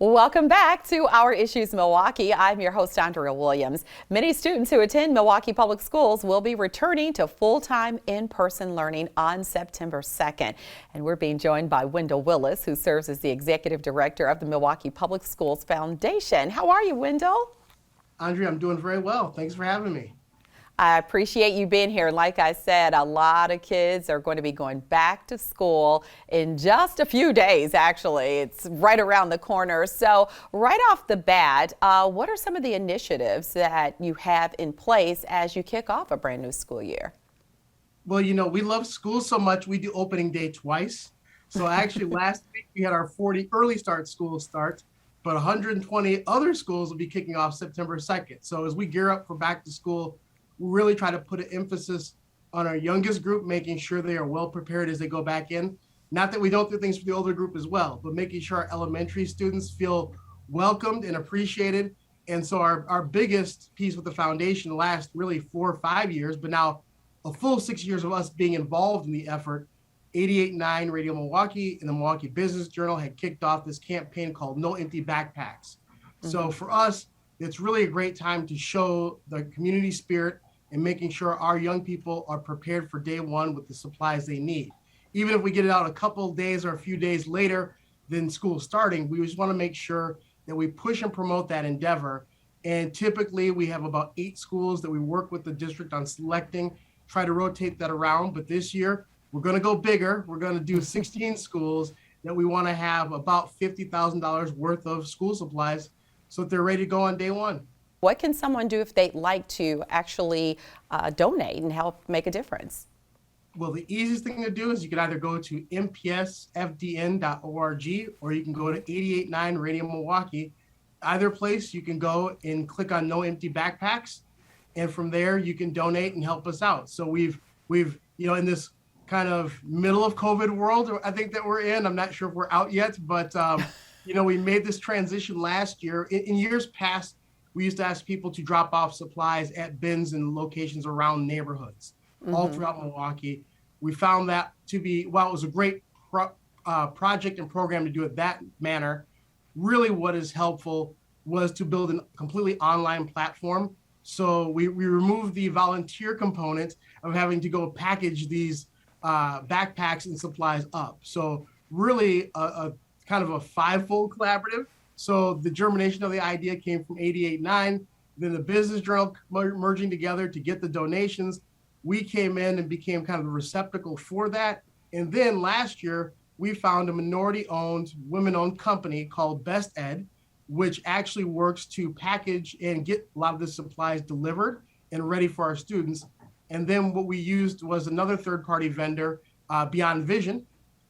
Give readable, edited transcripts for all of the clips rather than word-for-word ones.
Welcome back to Our Issues Milwaukee. I'm your host, Andrea Williams. Many students who attend Milwaukee Public Schools will be returning to full-time in-person learning on September 2nd. And we're being joined by Wendell Willis, who serves as the executive director of the Milwaukee Public Schools Foundation. How are you, Wendell? Andrea, I'm doing very well. Thanks for having me. I appreciate you being here. Like I said, a lot of kids are going to be going back to school in just a few days, actually. It's right around the corner. So right off the bat, what are some of the initiatives that you have in place as you kick off a brand new school year? Well, we love school so much, we do opening day twice. So actually last week we had our 40 early start school starts, but 120 other schools will be kicking off September 2nd. So as we gear up for back to school, we really try to put an emphasis on our youngest group, making sure they are well prepared as they go back in. Not that we don't do things for the older group as well, but making sure our elementary students feel welcomed and appreciated. And so our biggest piece with the foundation last really 4 or 5 years, but now a full 6 years of us being involved in the effort. 88.9 Radio Milwaukee and the Milwaukee Business Journal had kicked off this campaign called No Empty Backpacks. So for us, it's really a great time to show the community spirit and making sure our young people are prepared for day one with the supplies they need. Even if we get it out a couple of days or a few days later than school starting, we just want to make sure that we push and promote that endeavor. And typically we have about 8 schools that we work with the district on selecting, try to rotate that around. But this year we're going to go bigger. We're going to do 16 schools that we want to have about $50,000 worth of school supplies so that they're ready to go on day one. What can someone do if they'd like to actually donate and help make a difference? Well, the easiest thing to do is you can either go to mpsfdn.org or you can go to 88.9 Radio Milwaukee. Either place you can go and click on No Empty Backpacks, and from there you can donate and help us out. So we've in this kind of middle of COVID world, I think that we're in. I'm not sure if we're out yet, but we made this transition last year. In years past, we used to ask people to drop off supplies at bins and locations around neighborhoods all throughout Milwaukee. We found that to be, while it was a great project and program to do it that manner, really what is helpful was to build a completely online platform. So we removed the volunteer component of having to go package these backpacks and supplies up. So really a kind of a 5-fold collaborative. So the germination of the idea came from 88.9, then the Business Journal merging together to get the donations. We came in and became kind of the receptacle for that. And then last year, we found a minority-owned, women-owned company called Best Ed, which actually works to package and get a lot of the supplies delivered and ready for our students. And then what we used was another third-party vendor, Beyond Vision,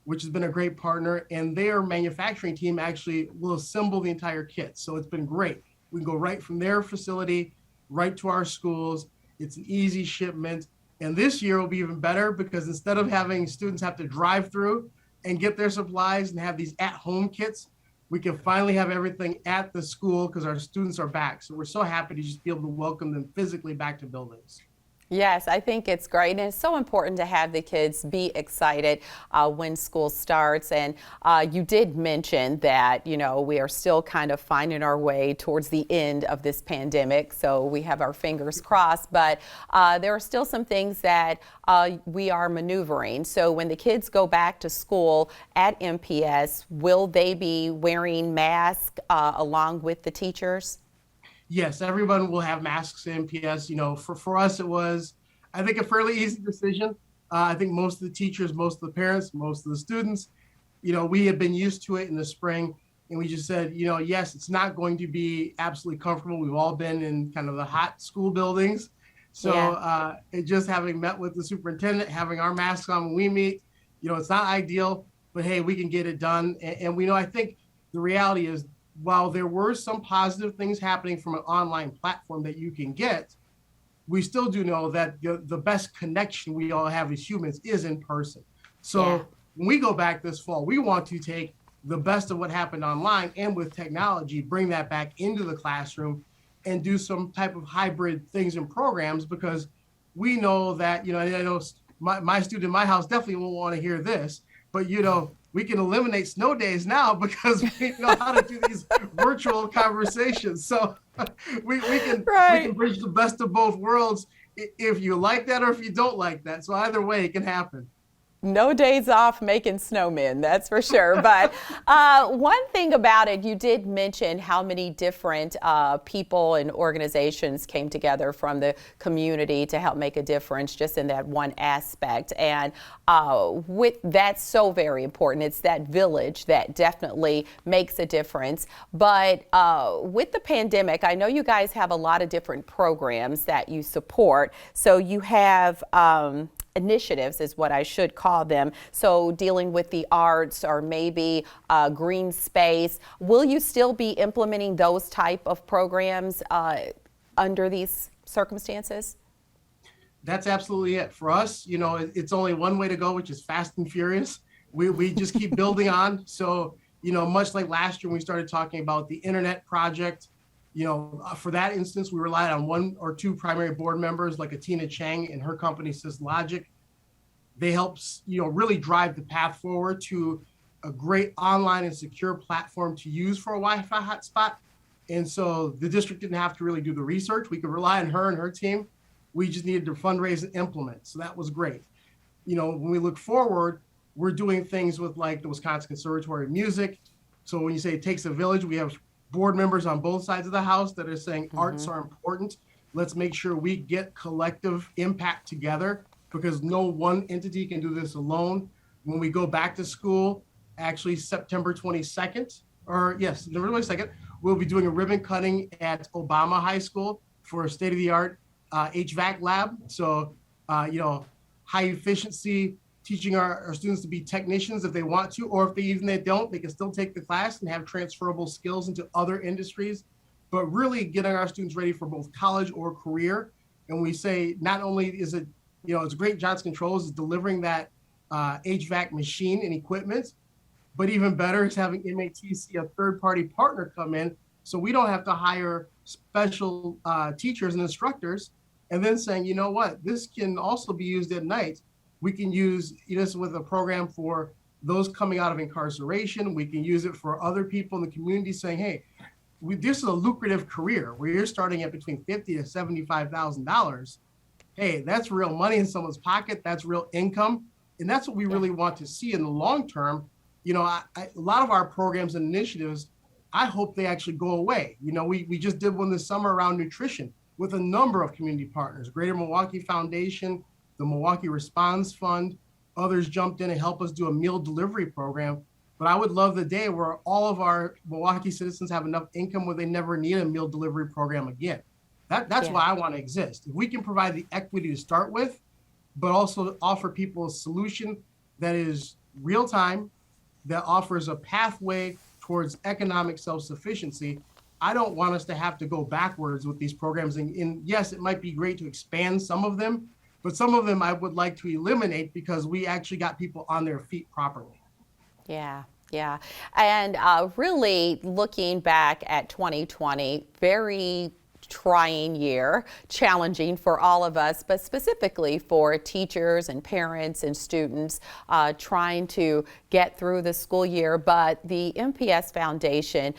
which has been a great partner, and their manufacturing team actually will assemble the entire kit. So it's been great. We can go right from their facility, right to our schools. It's an easy shipment. And this year will be even better because instead of having students have to drive through and get their supplies and have these at-home kits, we can finally have everything at the school because our students are back. So we're so happy to just be able to welcome them physically back to buildings. Yes, I think it's great, and it's so important to have the kids be excited when school starts. And you did mention that, we are still kind of finding our way towards the end of this pandemic, so we have our fingers crossed, but there are still some things that we are maneuvering. So when the kids go back to school at MPS, will they be wearing masks along with the teachers? Yes, everyone will have masks in MPS. For us, it was, I think, a fairly easy decision. I think most of the teachers, most of the parents, most of the students, we had been used to it in the spring. And we just said, yes, it's not going to be absolutely comfortable. We've all been in kind of the hot school buildings. So just having met with the superintendent, having our masks on when we meet, it's not ideal, but hey, we can get it done. And we know, I think the reality is, while there were some positive things happening from an online platform that you can get, we still do know that the best connection we all have as humans is in person. So when we go back this fall, we want to take the best of what happened online and with technology, bring that back into the classroom and do some type of hybrid things and programs, because we know that, I know my student in my house definitely won't want to hear this, but we can eliminate snow days now because we know how to do these virtual conversations. So we can Right. bridge the best of both worlds if you like that or if you don't like that. So either way, it can happen. No days off making snowmen, that's for sure. But one thing about it, you did mention how many different people and organizations came together from the community to help make a difference just in that one aspect. And that's so very important. It's that village that definitely makes a difference. But with the pandemic, I know you guys have a lot of different programs that you support. So you have initiatives is what I should call them. So dealing with the arts or maybe green space. Will you still be implementing those type of programs under these circumstances? That's absolutely it. For us, it's only one way to go, which is fast and furious. We just keep building on. So, much like last year when we started talking about the internet project, for that instance, we relied on one or two primary board members like Atina Chang and her company SysLogic. They help, really drive the path forward to a great online and secure platform to use for a Wi-Fi hotspot. And so the district didn't have to really do the research. We could rely on her and her team. We just needed to fundraise and implement. So that was great. When we look forward, we're doing things with like the Wisconsin Conservatory of Music. So when you say it takes a village, we have board members on both sides of the house that are saying arts are important. Let's make sure we get collective impact together because no one entity can do this alone. When we go back to school, actually September 22nd, September 22nd, we'll be doing a ribbon cutting at Obama High School for a state-of-the-art HVAC lab. So, high efficiency, teaching our students to be technicians if they want to, or if they don't, they can still take the class and have transferable skills into other industries, but really getting our students ready for both college or career. And we say, not only is it, it's great Johnson Controls is delivering that HVAC machine and equipment, but even better is having MATC, a third-party partner, come in so we don't have to hire special teachers and instructors, and then saying, this can also be used at night. We can use this with a program for those coming out of incarceration. We can use it for other people in the community saying, hey, this is a lucrative career where you're starting at between $50,000 to $75,000. Hey, that's real money in someone's pocket. That's real income. And that's what we really want to see in the long term. A lot of our programs and initiatives, I hope they actually go away. We just did one this summer around nutrition with a number of community partners, Greater Milwaukee Foundation, the Milwaukee Response Fund, others jumped in and helped us do a meal delivery program. But I would love the day where all of our Milwaukee citizens have enough income where they never need a meal delivery program again. That's why I want to exist. If we can provide the equity to start with, but also offer people a solution that is real time, that offers a pathway towards economic self-sufficiency, I don't want us to have to go backwards with these programs. And yes, it might be great to expand some of them, but some of them I would like to eliminate because we actually got people on their feet properly. Yeah. Yeah. And really looking back at 2020, very trying year, challenging for all of us, but specifically for teachers and parents and students trying to get through the school year. But the MPS Foundation,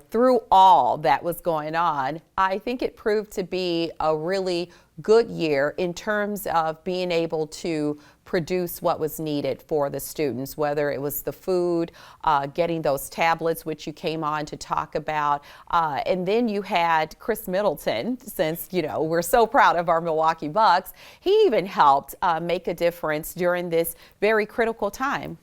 through all that was going on, I think it proved to be a really good year in terms of being able to produce what was needed for the students, whether it was the food, getting those tablets, which you came on to talk about. And then you had Chris Middleton, since, we're so proud of our Milwaukee Bucks. He even helped make a difference during this very critical time.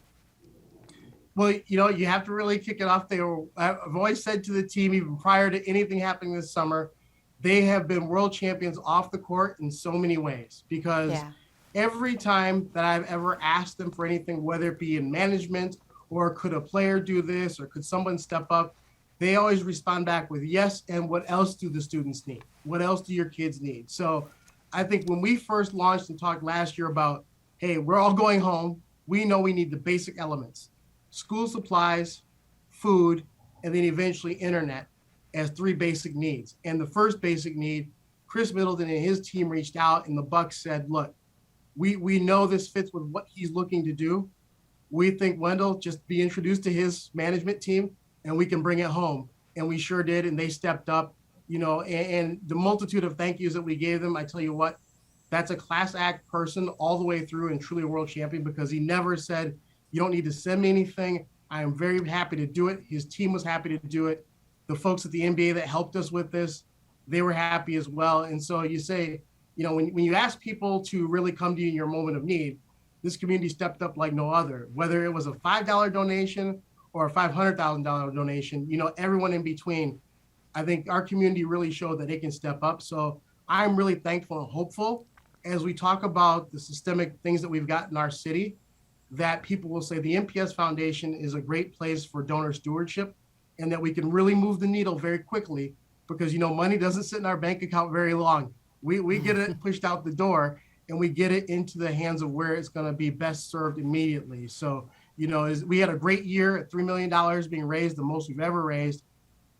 Well, you have to really kick it off there. I've always said to the team, even prior to anything happening this summer, they have been world champions off the court in so many ways, because every time that I've ever asked them for anything, whether it be in management or could a player do this or could someone step up, they always respond back with yes. And what else do the students need? What else do your kids need? So I think when we first launched and talked last year about, hey, we're all going home, we know we need the basic elements: school supplies, food, and then eventually internet as three basic needs. And the first basic need, Chris Middleton and his team reached out and the Bucks said, look, we know this fits with what he's looking to do. we think, Wendell, just be introduced to his management team and we can bring it home. And we sure did. And they stepped up, and the multitude of thank yous that we gave them. I tell you what, that's a class act person all the way through and truly a world champion, because he never said, you don't need to send me anything. I am very happy to do it. His team was happy to do it. The folks at the NBA that helped us with this, they were happy as well. And so you say, when you ask people to really come to you in your moment of need, this community stepped up like no other, whether it was a $5 donation or a $500,000 donation, everyone in between. I think our community really showed that it can step up. So I'm really thankful and hopeful as we talk about the systemic things that we've got in our city, that people will say the MPS Foundation is a great place for donor stewardship, and that we can really move the needle very quickly, because money doesn't sit in our bank account very long. We get it pushed out the door, and we get it into the hands of where it's going to be best served immediately. So, we had a great year at $3 million being raised, the most we've ever raised.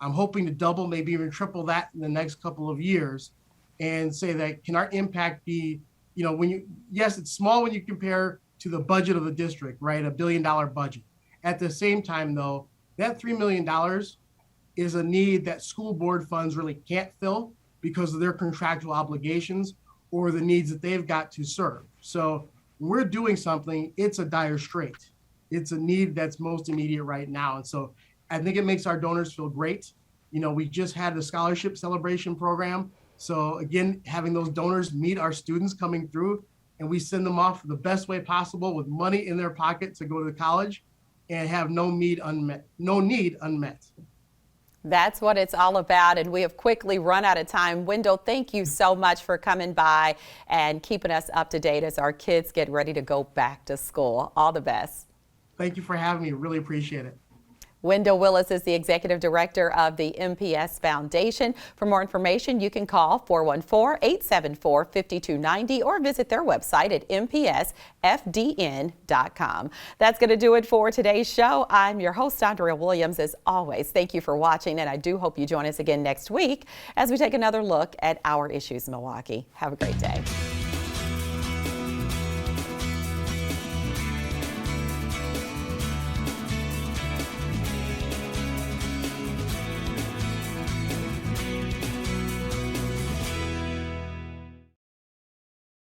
I'm hoping to double, maybe even triple that in the next couple of years, and say that can our impact be, yes, it's small when you compare to the budget of the district, right? $1 billion budget. At the same time, though, that $3 million is a need that school board funds really can't fill because of their contractual obligations or the needs that they've got to serve. So when we're doing something, it's a dire strait. It's a need that's most immediate right now. And so I think it makes our donors feel great. We just had the scholarship celebration program. So again, having those donors meet our students coming through, and we send them off the best way possible with money in their pocket to go to college and have no need unmet. That's what it's all about, and we have quickly run out of time. Wendell, thank you so much for coming by and keeping us up to date as our kids get ready to go back to school. All the best. Thank you for having me. Really appreciate it. Wendell Willis is the executive director of the MPS Foundation. For more information, you can call 414-874-5290 or visit their website at mpsfdn.com. That's going to do it for today's show. I'm your host, Andrea Williams. As always, thank you for watching, and I do hope you join us again next week as we take another look at our issues in Milwaukee. Have a great day.